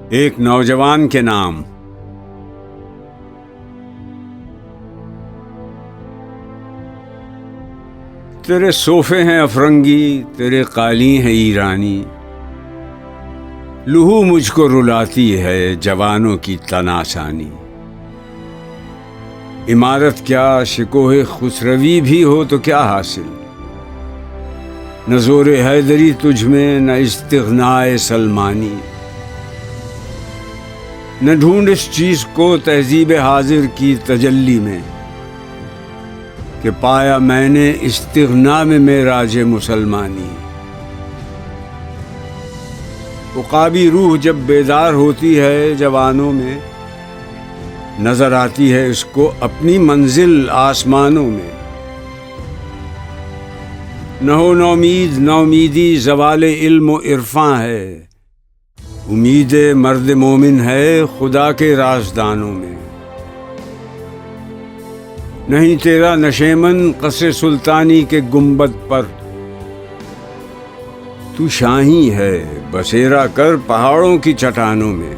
ایک نوجوان کے نام۔ تیرے صوفے ہیں افرنگی، تیرے قالین ہیں ایرانی، لہو مجھ کو رلاتی ہے جوانوں کی تناسانی۔ عمارت کیا شکوہ خسروی بھی ہو تو کیا حاصل، نہ زور حیدری تجھ میں نہ استغنائے سلمانی۔ نہ ڈھونڈ اس چیز کو تہذیب حاضر کی تجلی میں، کہ پایا میں نے استغنا میں معراج مسلمانی۔ عقابی روح جب بیدار ہوتی ہے جوانوں میں، نظر آتی ہے اس کو اپنی منزل آسمانوں میں۔ نہ ہو نومید نومیدی زوال علم و عرفاں ہے، امید مرد مومن ہے خدا کے رازدانوں میں۔ نہیں تیرا نشیمن قصر سلطانی کے گنبد پر، تو شاہی ہے بسیرا کر پہاڑوں کی چٹانوں میں۔